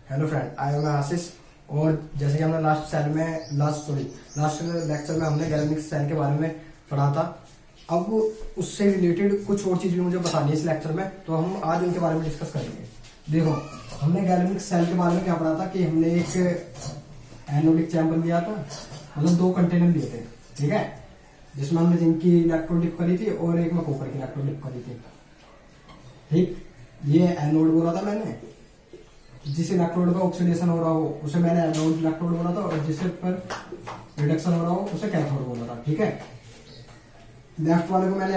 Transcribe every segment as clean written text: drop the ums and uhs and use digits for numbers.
Hello friend, I am आशीष। और जैसे कि हमने लास्ट लेक्चर में हमने गैल्वेनिक सेल के बारे में पढ़ा था। अब उससे रिलेटेड कुछ और चीज भी मुझे बतानी है इस लेक्चर में, तो हम आज उनके बारे में डिस्कस करेंगे। देखो, हमने गैल्वेनिक सेल के बारे में क्या पढ़ा था कि हमने एक एनोडिक चैम्बर लिया था, मतलब दो कंटेनर लिए थे, ठीक है, जिसमें हमने जिंक की इलेक्ट्रोड डिप करी थी और एक में कॉपर की इलेक्ट्रोड डिप करी थी। ठीक, ये एनोड बोला था मैंने। जिस इलेक्ट्रोड का ऑक्सीडेशन हो रहा हो उसे मैंने एनोड इलेक्ट्रोड बोला था, और जिससे पर रिडक्शन हो रहा हो उसे कैथोड बोला था। ठीक है, लेफ्ट वाले को मैंने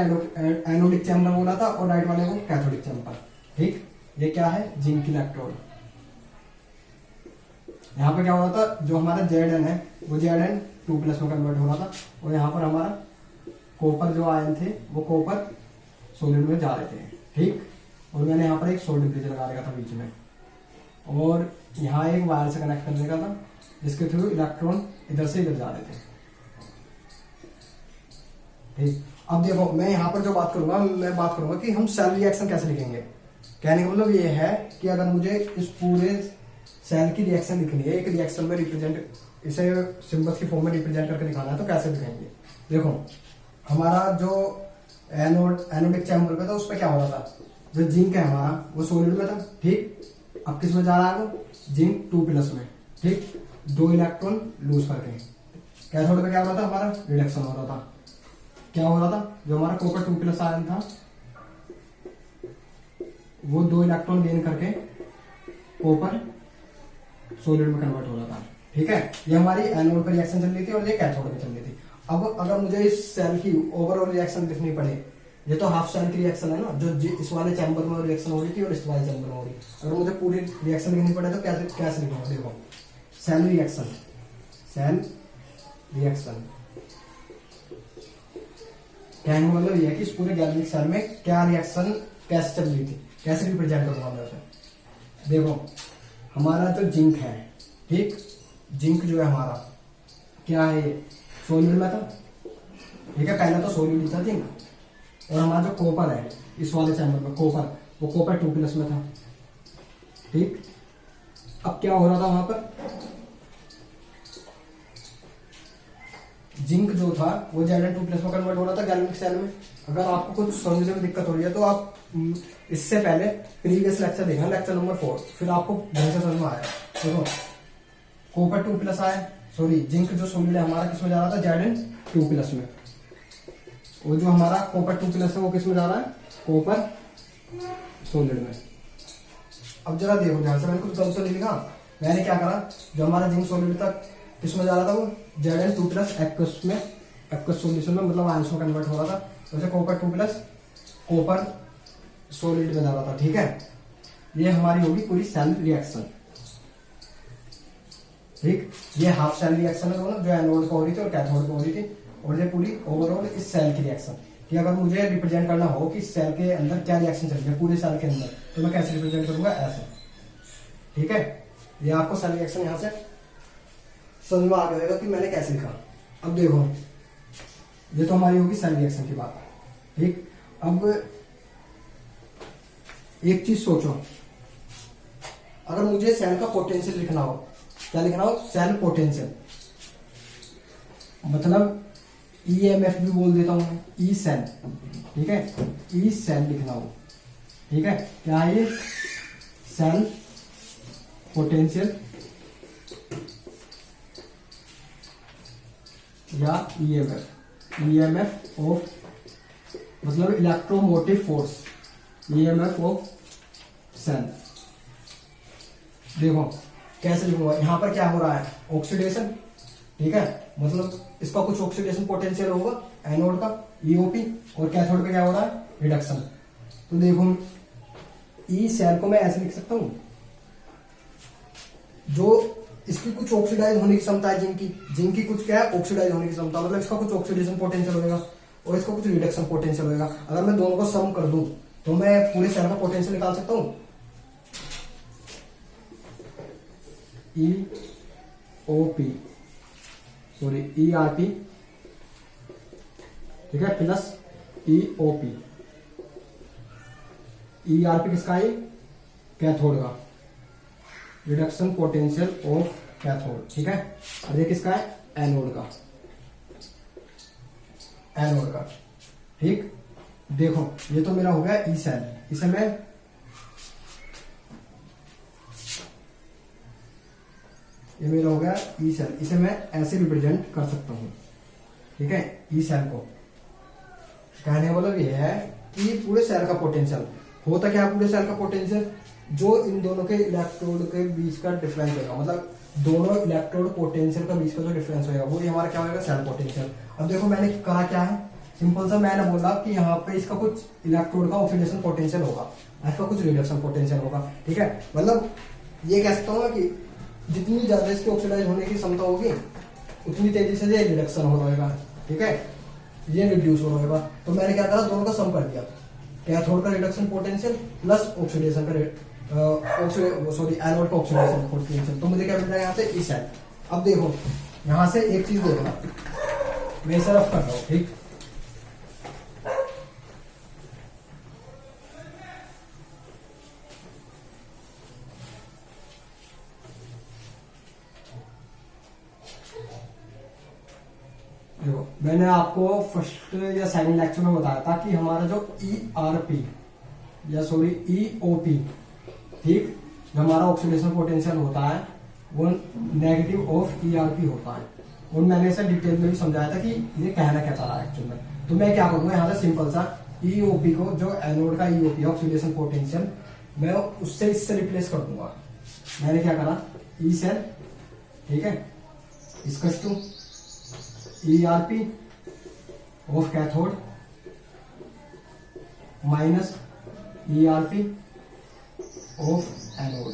एनोडिक चैम्बर बोला था और राइट वाले को कैथोडिक चैम्बर। ठीक, ये क्या है? Zinc electrode. यहाँ पर क्या हो रहा था, जो हमारा Zn है वो Zn 2+ में कन्वर्ट हो रहा था, और यहाँ पर हमारा कॉपर जो आयन थे वो कॉपर सॉलिड में जा रहे थे। ठीक, और मैंने यहाँ पर एक सोल्डर ब्रिज लगा रखा था बीच में, और यहाँ एक वायर से कनेक्ट करने का था जिसके थ्रू इलेक्ट्रॉन इधर से इधर जा रहे थे। ठीक, अब देखो, मैं यहाँ पर जो बात करूंगा, मैं बात करूंगा कि हम सेल रिएक्शन कैसे लिखेंगे। कहने का मतलब ये है कि अगर मुझे इस पूरे सेल की रिएक्शन लिखनी है, एक रिएक्शन में रिप्रेजेंट, इसे सिंबल्स की फॉर्म में रिप्रेजेंट करके दिखाना है, तो कैसे लिखेंगे। देखो, हमारा जो एनोडिक चैम्बर पे था उस पर क्या हो रहा था, जो जिंक है हमारा वो सॉलिड में था। ठीक, अब किस में जा रहा है वो? जिंक 2+ में। ठीक, 2 इलेक्ट्रॉन लूज करके। कैथोड पे क्या हो रहा था, हमारा रिडक्शन हो रहा था। क्या हो रहा था, जो हमारा कॉपर 2+ आयन था वो 2 इलेक्ट्रॉन गेन करके कॉपर सॉलिड में कन्वर्ट हो रहा था। ठीक है, ये हमारी एनोड पर रिएक्शन चल रही थी और ये कैथोड पे चल रही थी। अब अगर मुझे इस सेल की ओवरऑल रिएक्शन लिखनी पड़े, ये तो हाफ सेल की रिएक्शन है ना, जो इस वाले चैम्बर में रिएक्शन हो रही थी और इस वाले चैम्बर में हो रही। अगर मुझे पूरी रिएक्शन लिखनी पड़े तो कैसे लिखूंगा? देखो, सेल रिएक्शन कहने का मतलब ये है कि इस पूरे गैल्वेनिक सेल में क्या रिएक्शन कैसे चल रही थी, कैसे रिप्रेजेंट करूंगा मैं उसे। देखो, हमारा जो जिंक है, ठीक, जिंक जो है हमारा क्या है, सॉलिड में था। ठीक है, पहले तो सॉलिड ही था जिंक, और हमारा जो कॉपर है इस वाले चैम्बर में, कॉपर, वो कॉपर 2+ में था। ठीक, अब क्या हो रहा था, वहां पर जिंक जो था वो Zn 2+ में कन्वर्ट हो रहा था गैल्वेनिक सेल में। अगर आपको कुछ समझने में दिक्कत हो रही है तो आप इससे पहले प्रीवियस लेक्चर देखना, लेक्चर नंबर 4, फिर आपको ढंग से समझ में आया। देखो, कॉपर 2+ आया, सॉरी, जिंक जो सॉलिड है हमारा किस में जा रहा था, Zn 2+ में, और जो हमारा कॉपर 2+ है वो किस में जा रहा है, कॉपर सॉलिड में। अब जरा देखो ध्यान से, मैंने कुछ गलत तो नहीं लिखा। मैंने क्या करा, जो हमारा जिंक सॉलिड था किस में जा रहा था, वो Zn 2+ एक्वस में, एक्वस सॉल्यूशन में, मतलब आयंस में कन्वर्ट हो रहा था, वैसे कॉपर 2+ कॉपर सॉलिड में जा रहा था। ठीक है, ये हमारी होगी पूरी सेल रिएक्शन। ठीक, ये हाफ सेल रिएक्शन है दोनों, जो एनोड को हो रही थी और कैथोड को हो रही थी, और ये पूरी ओवरऑल इस सेल की रिएक्शन। कि अगर मुझे रिप्रेजेंट करना हो कि सेल के अंदर क्या रिएक्शन चल रही है पूरे सेल के अंदर, तो मैं कैसे रिप्रेजेंट करूंगा, ऐसे। ठीक है, ये आपको सेल रिएक्शन यहां से समझ में आ गया कि मैंने कैसे लिखा। अब देखो, ये तो हमारी होगी सेल रिएक्शन की बात। ठीक, अब एक चीज सोचो, अगर मुझे सेल का पोटेंशियल लिखना हो, क्या लिखना हो, सेल पोटेंशियल, मतलब EMF भी बोल देता हूं मैं, ई सेल। ठीक है, ई सेल लिखना हो, ठीक है, क्या है ये, सेल पोटेंशियल या EMF ऑफ, मतलब electromotive force, EMF of cell. देखो कैसे लिखूंगा, यहां पर क्या हो रहा है, ऑक्सीडेशन। ठीक है, मतलब इसका कुछ ऑक्सीडेशन पोटेंशियल होगा एनोड का, EOP, और कैथोड पे क्या हो रहा है, रिडक्शन। तो देखो, ई सेल को मैं ऐसे लिख सकता हूं, जो इसकी कुछ ऑक्सीडाइज होने की क्षमता है, जिंक की कुछ क्या है, ऑक्सीडाइज होने की क्षमता, मतलब इसका कुछ ऑक्सीडेशन पोटेंशियल होगा और इसका कुछ रिडक्शन पोटेंशियल होगा। अगर मैं दोनों को सम कर दूं तो मैं पूरे सेल का पोटेंशियल निकाल सकता हूं। EOP, सॉरी, ERP, ठीक है, प्लस EOP। ERP किसका है, कैथोड का, रिडक्शन पोटेंशियल ऑफ कैथोड, ठीक है। और ये किसका है, एनोड का, एनोड का, ठीक। देखो ये तो मेरा हो गया ई सेल, इसे मैं ये मेरा हो गया ई सेल, इसे मैं ऐसे रिप्रेजेंट कर सकता हूं, ठीक है। ई सेल को कहने वाला ये है कि पूरे सेल का पोटेंशियल होता क्या है, पूरे सेल का पोटेंशियल जो इन दोनों के इलेक्ट्रोड के बीच का डिफरेंस होगा, मतलब दोनों इलेक्ट्रोड पोटेंशियल का बीच का जो डिफरेंस होगा वो हमारा क्या होगा, सेल पोटेंशियल। अब देखो मैंने कहा क्या है, सिंपल सा मैंने बोला कि यहाँ पे इसका कुछ इलेक्ट्रोड का ऑक्सीडेशन पोटेंशियल होगा, इसका कुछ रिडक्शन पोटेंशियल होगा, ठीक है। मतलब ये कह सकता हूँ कि जितनी ज्यादा इसके ऑक्सीडाइज होने की क्षमता होगी उतनी तेजी से ये रिडक्शन हो रहेगा, ठीक है, ये रिड्यूस हो रहेगा। तो मैंने क्या करा, दोनों का सम कर दिया, कैथोड का रिडक्शन पोटेंशियल प्लस ऑक्सीडेशन का एनोड का ऑक्सीडेशन पोटेंशियल, तो मुझे क्या मिल रहा है यहाँ से ई सेल। अब देखो यहाँ से एक चीज देखना, मैं इसे रफ कर रहा हूँ, ठीक। देखो मैंने आपको फर्स्ट या सेकंड लेक्चर में बताया था कि हमारा जो ERP या सॉरी EOP, ठीक, जो हमारा ऑक्सीडेशन पोटेंशियल होता है वो नेगेटिव ऑफ ERP होता है, और मैंने इसे डिटेल में भी समझाया था कि ये कहना क्या चाह रहा है एक्चुअल में। तो मैं क्या करूंगा यहाँ से सिंपल सा EOP को, जो एनोड का EOP ऑक्सीडेशन पोटेंशियल, मैं उससे इससे रिप्लेस कर दूंगा। मैंने क्या करा, ई सेल, ठीक है, इसका to ERP of cathode minus ERP of anode.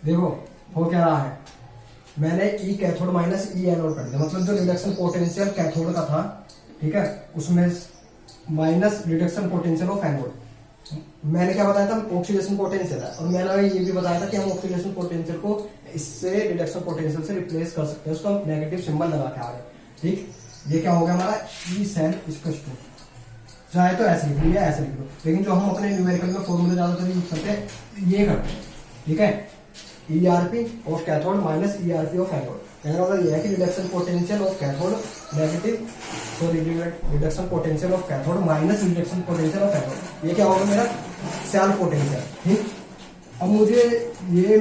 देखो हो क्या रहा है, मैंने E cathode minus E anode कर दिया, मतलब जो रिडक्शन पोटेंशियल कैथोड का था, ठीक है, उसमें minus reduction potential of anode. मैंने क्या बताया था, ऑक्सीडेशन पोटेंशियल है, और मैंने ये भी बताया था कि हम ऑक्सीडेशन पोटेंशियल को इससे रिडक्शन पोटेंशियल से रिप्लेस कर सकते हैं, उसको हम नेगेटिव सिंबल लगा के आ रहे, ठीक। ये क्या हो गया हमारा, ई सेल इक्वल्स टू, चाहे तो ऐसे लिख लो या ऐसे लिख लो, लेकिन जो हम अपने न्यूमेरिकल में फॉर्मूले ज्यादातर यूज करते हैं ये करते हैं, ठीक है। ERP of cathode minus ERP of anode, कहने का मतलब ये है कि reduction potential of cathode negative, sorry reduction potential of cathode minus reduction potential of anode, ये क्या होगा मेरा सेल पोटेंशियल, ठीक। अब मुझे ये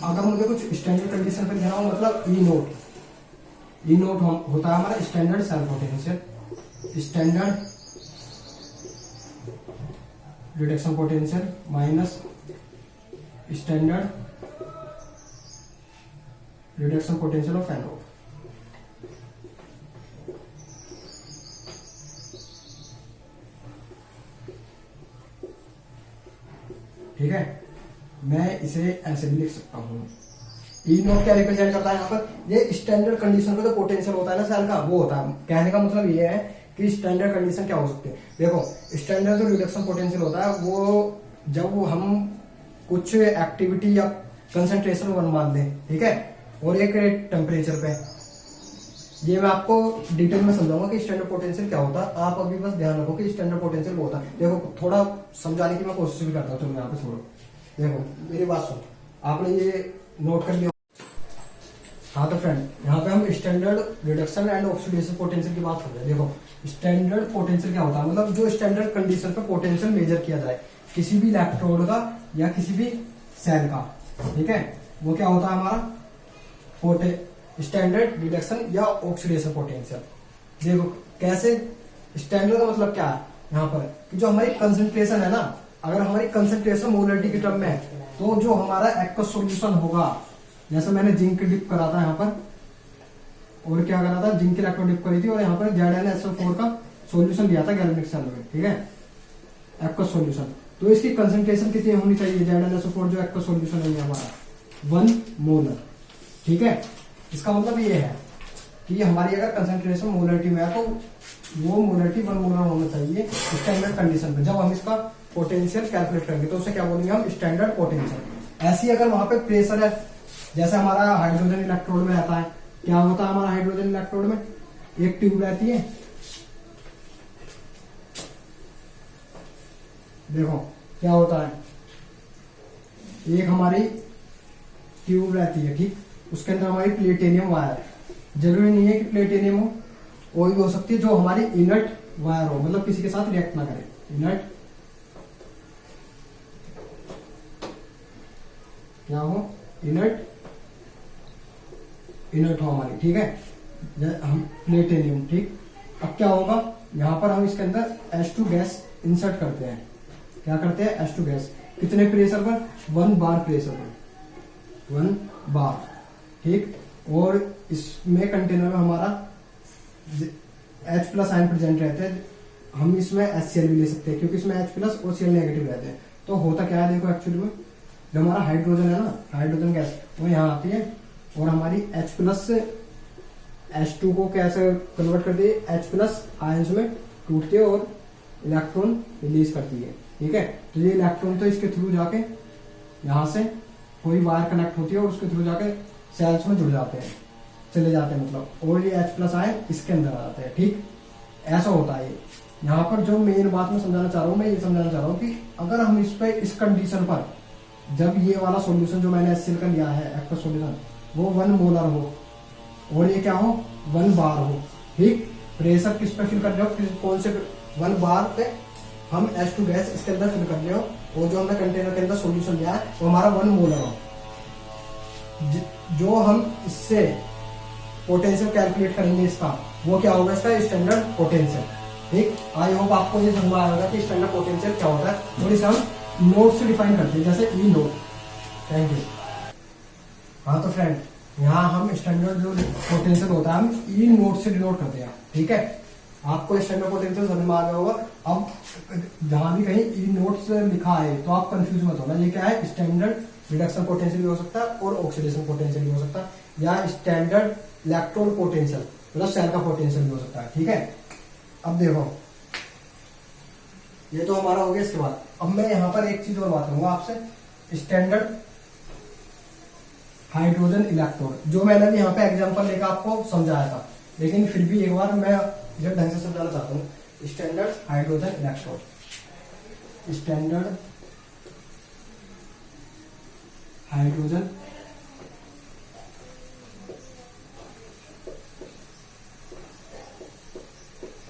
अगर मुझे कुछ स्टैंडर्ड कंडीशन पर देना हो, मतलब ई नोट होता है हमारा standard cell potential, standard reduction potential minus standard reduction potential of anode, ठीक है। मैं इसे ऐसे भी लिख सकता हूं, ई नोट क्या रिप्रेजेंट करता है यहाँ पर, ये स्टैंडर्ड कंडीशन का जो पोटेंशियल होता है ना सेल का, वो होता है। कहने का मतलब ये है कि स्टैंडर्ड कंडीशन क्या हो सकती है, देखो स्टैंडर्ड जो रिडक्शन पोटेंशियल होता है वो जब हम कुछ एक्टिविटी या कंसंट्रेशन वन मान लें, ठीक है, और एक टेम्परेचर पे, ये मैं आपको डिटेल में समझाऊंगा कि स्टैंडर्ड पोटेंशियल क्या होता है। आप अभी बस ध्यान रखो कि स्टैंडर्ड पोटेंशियल वो होता है। देखो थोड़ा समझाने की मैं कोशिश भी करता हूँ, चलो यहाँ पे छोड़ो, देखो मेरी बात सुनो, आपने ये नोट कर लिया। हाँ तो फ्रेंड, यहाँ पे हम standard reduction and oxidation potential की बात कर रहे हैं। देखो स्टैंडर्ड पोटेंशियल क्या होता है, मतलब जो स्टैंडर्ड कंडीशन पे पोटेंशियल मेजर किया जाए किसी भी इलेक्ट्रोड का या किसी भी सेल का, ठीक है, वो क्या होता है हमारा स्टैंडर्ड रिडक्शन या ऑक्सीडेशन पोटेंशियल। देखो कैसे, स्टैंडर्ड का मतलब क्या है यहाँ पर कि जो हमारी कंसंट्रेशन है ना, अगर हमारी कंसंट्रेशन मोलरिटी के टर्म में है, तो जो हमारा एक्वस सॉल्यूशन होगा, जैसे मैंने जिंक डिप करा था यहाँ पर, और क्या करा था, जिंक इलेक्ट्रो डिप करी थी, और यहाँ पर ZnSO4 का सॉल्यूशन दिया था गैल्वेनिक सेल में, ठीक है, एक्वस सॉल्यूशन। तो इसकी कंसंट्रेशन कितनी होनी चाहिए, ZnSO4 जो एक्वस सॉल्यूशन है हमारा 1 मोलर, ठीक है। इसका मतलब ये है कि हमारी अगर कंसंट्रेशन मोलरिटी में है तो वो मोलरिटी 1 मोलर होना चाहिए स्टैंडर्ड कंडीशन पे। जब हम इसका पोटेंशियल कैलकुलेट करेंगे तो उसे क्या बोलेंगे हम, स्टैंडर्ड पोटेंशियल। ऐसी अगर वहां पे प्रेशर है, जैसे हमारा हाइड्रोजन इलेक्ट्रोड में रहता है, क्या होता है हमारा हाइड्रोजन इलेक्ट्रोड में, एक ट्यूब रहती है, देखो क्या होता है, एक हमारी ट्यूब रहती है, ठीक, उसके अंदर हमारी प्लेटिनियम वायर, जरूरी नहीं है कि प्लेटिनियम हो, कोई भी हो सकती है जो हमारी इनर्ट वायर हो, मतलब किसी के साथ रिएक्ट ना करे, इनर्ट क्या हो, इनर्ट हो हमारी, ठीक है, हम प्लेटिनियम, ठीक। अब क्या होगा, यहां पर हम इसके अंदर H2 गैस इंसर्ट करते हैं। क्या करते हैं, H2 गैस, कितने प्रेशर पर, 1 बार प्रेशर पर, 1 बार, ठीक। और इसमें कंटेनर में हमारा H+ आयन प्रेजेंट रहते हैं, हम इसमें HCl भी ले सकते हैं क्योंकि इसमें H+ और Cl नेगेटिव रहते हैं। तो होता क्या है, देखो एक्चुअली में जो हमारा हाइड्रोजन है ना, हाइड्रोजन गैस वो यहाँ आती है और हमारी H+ से H2 को कैसे कन्वर्ट करती है, H+ आयंस में टूटती है और इलेक्ट्रॉन रिलीज करती है, ठीक है। तो ये इलेक्ट्रॉन तो इसके थ्रू जाके यहाँ से कोई वायर कनेक्ट होती है और उसके थ्रू जाके सेल्स में जुड़ जाते हैं, चले जाते हैं मतलब, और ये H+ आयन इसके अंदर आ जाते हैं, ठीक। ऐसा होता है। यहाँ पर जो मेन बात मैं समझाना चाह रहा हूँ, मैं ये समझाना चाह रहा हूँ कि अगर हम इस पे इस कंडीशन पर, जब ये वाला सॉल्यूशन जो मैंने HCl का लिया है एक्वस सॉल्यूशन, वो 1 मोलर हो और ये क्या हो, 1 बार हो, ठीक। प्रेशर किस पे फिल कर रहे हो, कौन से 1 बार पे हम H2 गैस इसके अंदर फिल कर रहे हो, और जो हमने कंटेनर के अंदर सॉल्यूशन लिया है वो हमारा 1 मोलर हो। जो हम इससे पोटेंशियल कैलकुलेट करेंगे इसका, वो क्या होगा, इसका स्टैंडर्ड पोटेंशियल, ठीक। आई होप आपको ये समझ में आएगा कि स्टैंडर्ड पोटेंशियल क्या होता है, और इसे हम नोड से डिफाइन करते हैं, जैसे ई नोड। Thank you. हाँ तो फ्रेंड, यहाँ हम स्टैंडर्ड जो पोटेंशियल होता है हम ई नोड से डिनोट करते हैं, ठीक है। आपको स्टैंडर्ड पोटेंशियल समझ में आ गया होगा। अब जहां भी कहीं ई नोड से लिखा है तो आप कंफ्यूज मत होना, ये क्या है, स्टैंडर्ड रिडक्शन पोटेंशियल भी हो सकता है और ऑक्सीडेशन पोटेंशियल भी हो सकता है, या स्टैंडर्ड इलेक्ट्रॉन पोटेंशियल मतलब सेल का पोटेंशियल भी हो सकता है, ठीक है। अब देखो, ये तो हमारा हो गया। इसके बाद अब मैं यहाँ पर एक चीज और बात करूंगा आपसे, स्टैंडर्ड हाइड्रोजन इलेक्ट्रोड, जो मैंने भी यहाँ पे एग्जांपल लेकर आपको समझाया था, लेकिन फिर भी एक बार मैं जब ढंग से समझाना चाहता हूँ। Standard hydrogen electrode, standard hydrogen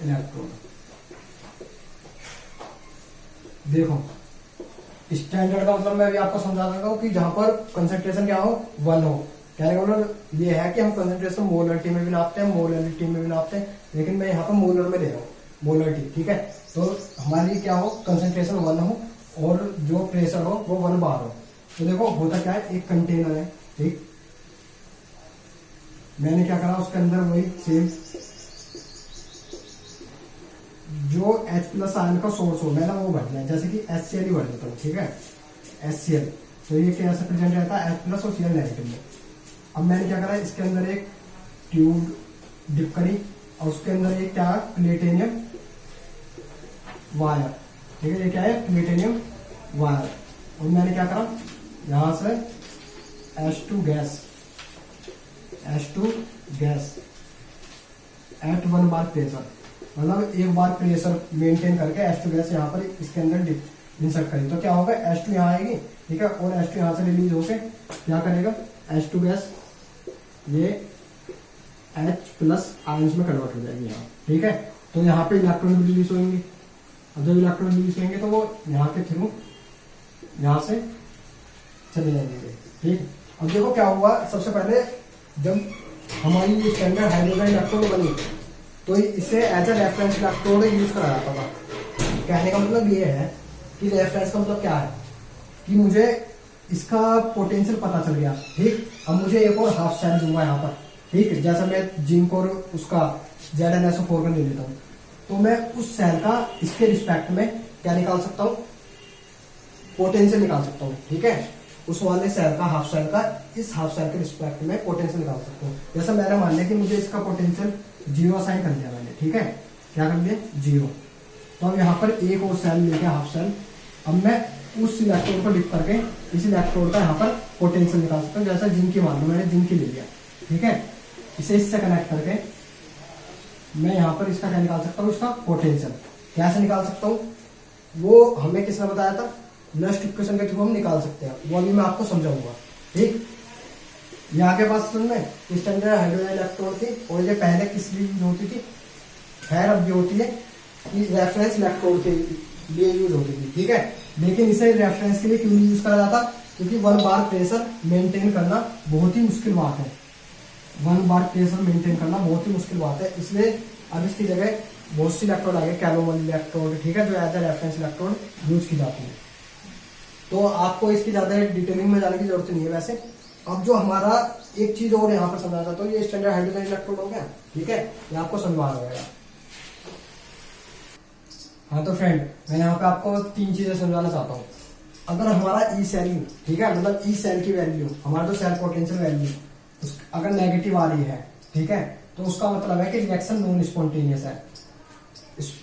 electrode, देखो स्टैंडर्ड का मतलब मैं भी आपको समझा देता हूँ कि जहां पर कंसेंट्रेशन क्या हो, 1 हो। कहने का मतलब ये है कि हम कंसेंट्रेशन मोलरिटी में भी नापते हैं, मोलरिटी में भी नापते हैं, लेकिन मैं यहाँ पर मोलर में ले रहा हूँ, मोलरिटी, ठीक है। तो हमारी क्या हो, कंसेंट्रेशन 1 हो और जो प्रेशर हो वो 1 बार हो। तो देखो होता क्या है, एक कंटेनर है, ठीक, मैंने क्या करा, उसके अंदर वही सेम जो H+ आयन का सोर्स हो मैंने वो भर दिया, जैसे कि HCl ही भर देता हूँ, ठीक है, HCl। तो ये कैसे प्रेजेंट रहता है, H+ और Cl नेगेटिव में। अब मैंने क्या करा, इसके अंदर एक ट्यूब डिप करी और उसके अंदर एक क्या, प्लेटिनियम वायर, ठीक है, ये क्या है, प्लेटिनियम वायर। और मैंने क्या करा, यहां से H2 gas at 1 bar pressure, मतलब 1 बार प्रेशर मेंटेन करके H2 गैस यहाँ पर इसके अंदर इंसर्ट करें। तो क्या होगा, H2 यहाँ आएगी, ठीक है, और H2 यहाँ से रिलीज होके क्या करेगा, H2 गैस ये H+ आयंस में कन्वर्ट हो जाएगी यहाँ, ठीक है। तो यहाँ पे इलेक्ट्रॉन रिलीज होंगे, अब जब इलेक्ट्रॉन रिलीज होंगे तो वो यहाँ के थ्रू यहाँ से चले जाएंगे, ठीक। अब देखो क्या हुआ, सबसे पहले जब हमारी ये स्टैंडर्ड हाइड्रोजन इलेक्ट्रोड बनी तो इसे as a reference electrode use करा जाता था। कहने का मतलब ये है कि रेफरेंस का मतलब क्या है कि मुझे इसका पोटेंशियल पता चल गया, ठीक। अब मुझे एक और हाफ सेल दूंगा यहाँ पर, ठीक है, जैसा मैं जिंक और उसका ZnSO4 का ले लेता हूँ, तो मैं उस सेल का इसके रिस्पेक्ट में क्या निकाल सकता हूँ, पोटेंशियल निकाल सकता हूँ, ठीक है। उस वाले सेल का, हाफ सेल का, इस हाफ सेल के रिस्पेक्ट में पोटेंशियल निकाल सकता हूँ। जैसा मैंने मान लिया कि मुझे इसका पोटेंशियल 0 असाइन कर दिया मैंने, ठीक है, क्या कर दिया, 0। तो अब यहाँ पर एक और सेल लेके हाफ सेल, अब मैं उस इलेक्ट्रोड को डिप करके इस इलेक्ट्रोड का यहाँ पर पोटेंशियल निकाल सकता हूँ। जैसा जिंक की मान लो, मैंने जिंक की ले लिया, ठीक है, इसे इससे कनेक्ट करके मैं यहाँ पर इसका क्या निकाल सकता हूँ, इसका पोटेंशियल। कैसे निकाल सकता हूँ, वो हमें किसने बताया था, नस्ट इक्वेशन के थ्रू हम निकाल सकते हैं, वो अभी मैं आपको समझाऊंगा। ठीक, यहाँ के पास में स्टैंडर्ड हाइड्रोजन इलेक्ट्रोड थी, और ये पहले किस लिए यूज होती थी, खैर अब भी होती है, कि रेफरेंस इलेक्ट्रोड के लिए यूज होती थी। ठीक है, लेकिन इसे रेफरेंस के लिए क्यों यूज करा जाता, क्योंकि 1 बार प्रेशर मेंटेन करना बहुत ही मुश्किल बात है। 1 बार प्रेशर मेंटेन करना बहुत ही मुश्किल बात है, इसलिए अब इसकी जगह बहुत सी इलेक्ट्रोड आ गए, कैलोमल इलेक्ट्रोड, ठीक है, जो as a reference electrode use की जाती है। तो आपको इसकी ज्यादा डिटेलिंग में जाने की जरूरत नहीं है। वैसे अब जो हमारा एक चीज और यहाँ पर समझना चाहता हूँ, ये स्टैंडर्ड हाइड्रोजन इलेक्ट्रोड हो गया, ठीक है, ये आपको समझा रहेगा। हाँ तो फ्रेंड, मैं यहाँ पे आपको 3 चीजें समझाना चाहता हूँ। अगर हमारा ई सेल, ठीक है, मतलब ई सेल की वैल्यू, हमारा जो सेल पोटेंशियल वैल्यू अगर नेगेटिव आ रही है, ठीक है, तो उसका मतलब है कि रिएक्शन नॉन स्पॉन्टेनियस है।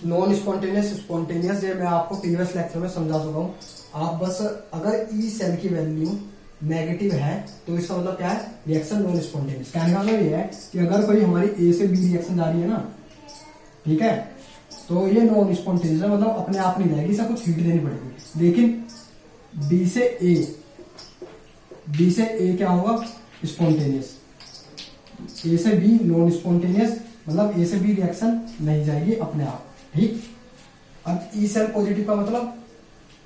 नॉन स्पॉन्टेनियस, स्पॉन्टेनियस ये मैं आपको प्रीवियस लेक्चर में समझा चुका हूँ। आप बस अगर ई सेल की वैल्यू नेगेटिव है तो इसका मतलब क्या है, रिएक्शन नॉन स्पॉन्टेनियस। कहने का मतलब ये है कि अगर कोई हमारी ए से बी रिएक्शन जा रही है ना, ठीक है, तो ये नॉन स्पॉन्टेनियस है, मतलब अपने आप नहीं जाएगी, इसे कुछ हीट देनी पड़ेगी। लेकिन बी से ए क्या होगा, स्पॉन्टेनियस। ए से बी नॉन स्पॉन्टेनियस, मतलब ए से बी रिएक्शन नहीं जाएगी अपने आप। ठीक, अब ई सेल पॉजिटिव का मतलब,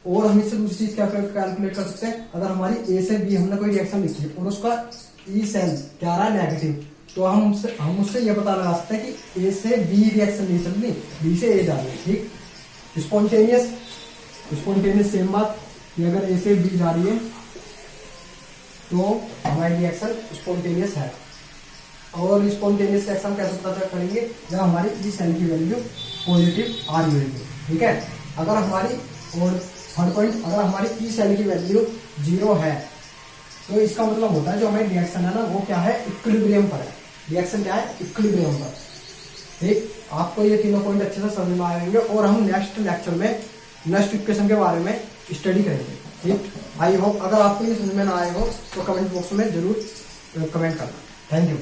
और हम इससे दूसरी चीज क्या कैलकुलेट कर सकते हैं, अगर हमारी ए से बी हमने कोई रिएक्शन लिखी है और उसका ई सेल क्या रहा है, नेगेटिव, तो हम उससे ये पता लगा सकते हैं कि ए से बी रिएक्शन नहीं चल रही, बी से ए जा रही है। ठीक, स्पॉन्टेनियस सेम बात, कि अगर ए से बी जा रही है तो हमारी रिएक्शन स्पॉन्टेनियस है। और स्पॉन्टेनियस रिएक्शन कैसे पता करेंगे, जब हमारी ई सेल की वैल्यू पॉजिटिव आ रही होगी। ठीक है, अगर हमारी, और थर्ड पॉइंट, अगर हमारी ई सेल की वैल्यू 0 है तो इसका मतलब होता है जो हमारी रिएक्शन है ना, वो क्या है, इक्विलिब्रियम पर है। रिएक्शन क्या है, इक्विलिब्रियम पर। ठीक, आपको ये तीनों पॉइंट अच्छे से समझ में आएंगे, और हम नेक्स्ट लेक्चर में नेक्स्ट इक्वेशन के बारे में स्टडी करेंगे। ठीक, आई होप अगर आपको ये समझ में ना आए हो तो कमेंट बॉक्स में जरूर कमेंट करना। Thank you.